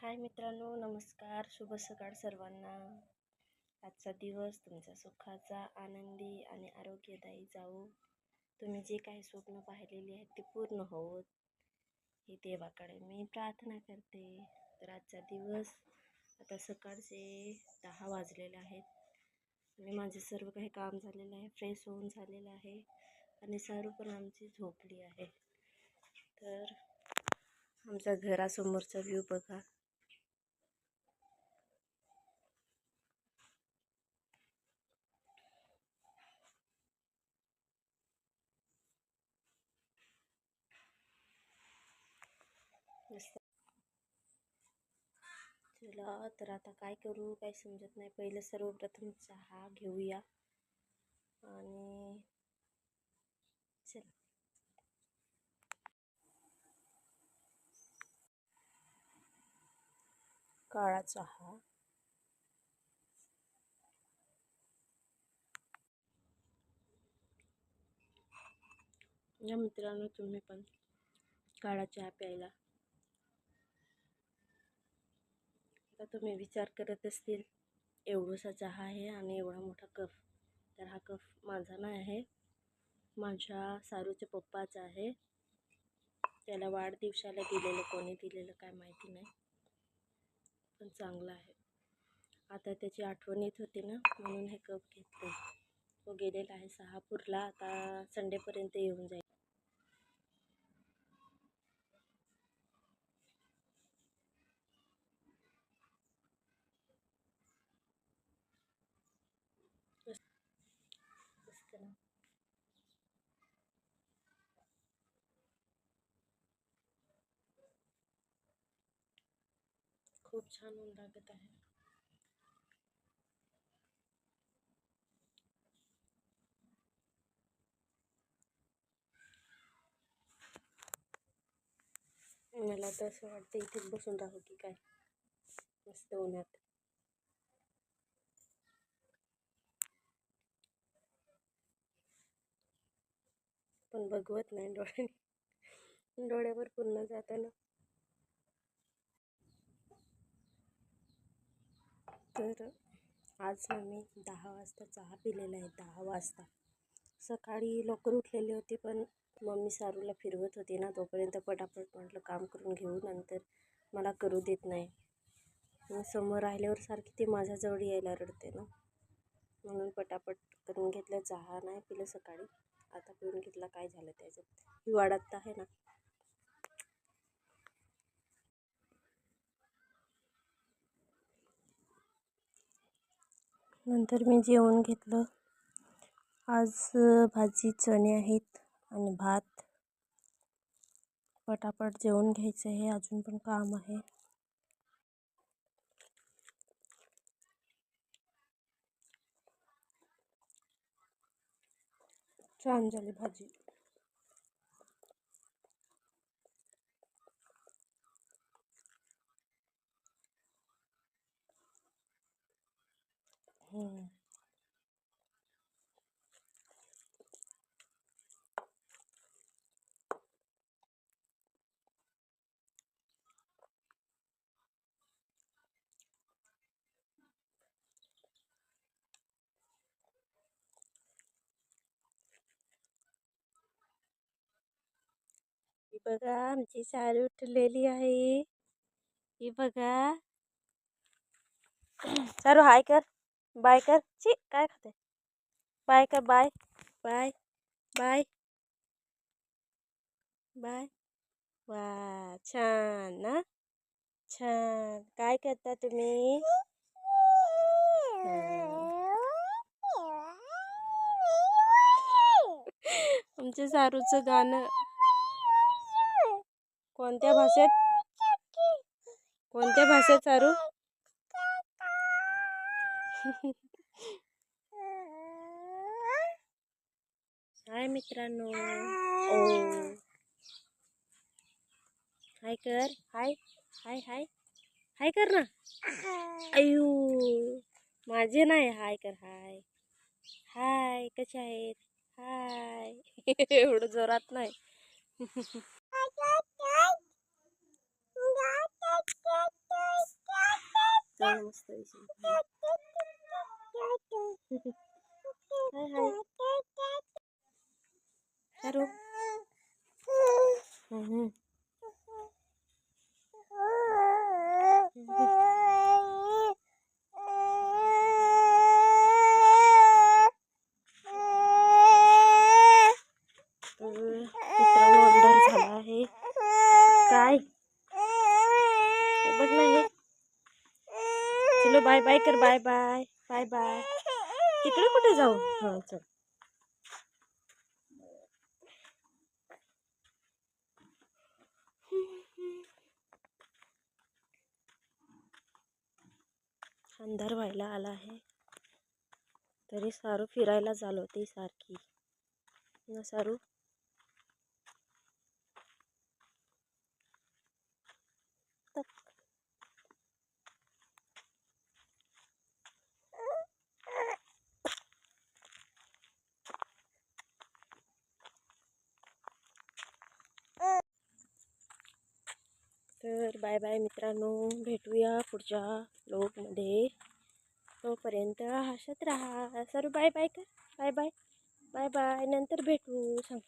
हाय मित्रांनो, नमस्कार. शुभ सकाळ सर्वांना. आजचा दिवस तुमचा सुखाचा, आनंदी आणि आरोग्यदायी जावो. तुम्ही जे काही स्वप्न पाहिलेली आहेत ते पूर्ण होवोत ही देवाकडे मी प्रार्थना करते. तर आजचा दिवस आता सकाळचे 10 वाजलेले आहेत आणि माझे सर्व काही काम झालेलं आहे, फ्रेश होऊन झालेलं आहे आणि सारू पण आमची झोपली आहे. तर आमच्या घरासमोरचा व्ह्यू बघा. चला तर आता काय करू काही समजत नाही. पहिलं सर्वप्रथम चहा घेऊया आणि चला. काळा चहा. या मित्रांनो, तुम्ही पण काळा चहा प्यायला. आता तुम्ही विचार करत असतील एवढासा चहा आहे आणि एवढा मोठा कप. तर हा कप माझा नाही आहे, माझ्या सारूच्या पप्पाचा आहे. त्याला वाढदिवसाला दिलेलं, कोणी दिलेलं काय माहिती नाही, पण चांगलं आहे. आता त्याची आठवण येत होती ना, म्हणून हे कप घेतले. तो गेलेला आहे शहापूरला, आता संडेपर्यंत येऊन जाईल. खूप छान ऊन लागत आहे. मला तर असं वाटतं इथेच बसून राहू की काय, मस्त उन्हात. पण बघवत नाही डोळ्यावर पूर्ण जाताना. तर आज ना मी 10 वाजता चहा पिलेला आहे. 10 वाजता सकाळी लवकर उठलेली होती, पण मम्मी सारूला फिरवत होती ना, तोपर्यंत पटापट म्हटलं काम करून घेऊ, नंतर मला करू देत नाही. मग समोर राहिल्यावर सारखी ती माझ्याजवळ यायला रडते ना, म्हणून पटापट करून घेतलं. चहा नाही पिलं सकाळी, आता पिऊन घेतला. काय झालं त्याच्यात, हिवाळ्यात आहे ना. नंतर मी जेवण घेतलं. आज भाजी चणे आहेत आणि भात. पटापट जेवण घ्यायचं आहे, अजून पण काम आहे. छान झाली भाजी. ही बघा आमची सारू उठलेली आहे. ही बघा. सारू हाय कर, बाय कर. ची काय खाते, बाय कर. Bye bye bye bye. वा छान ना, छान. काय करता तुम्ही? आमच्या सारूचं गाणं. कोणत्या भाषेत, कोणत्या भाषेत सारू? हाय मित्रांनो. ओ हाय कर. हाय हाय हाय हाय कर ना. अयू माझे नाही. हाय कर. हाय हाय. कसे आहेत? हाय. एवढं जोरात नाही. मस्त दिसून. हाय हाय सारू. मित्रांनो अंधार झाला आहे. काय बघ ना हे. चलो बाय बाय कर. Bye bye bye bye. तिकडे कुठे जाऊ. हा चल. अंधार व्हायला आला आहे तरी सारू फिरायला चालवते सारखी ना सारू. तर बाय बाय मित्रांनो, भेटूया पुढच्या व्लॉगमध्ये. तोपर्यंत हसत राहा. सरू बाय बाय कर. Bye bye bye bye. नंतर भेटू सांग.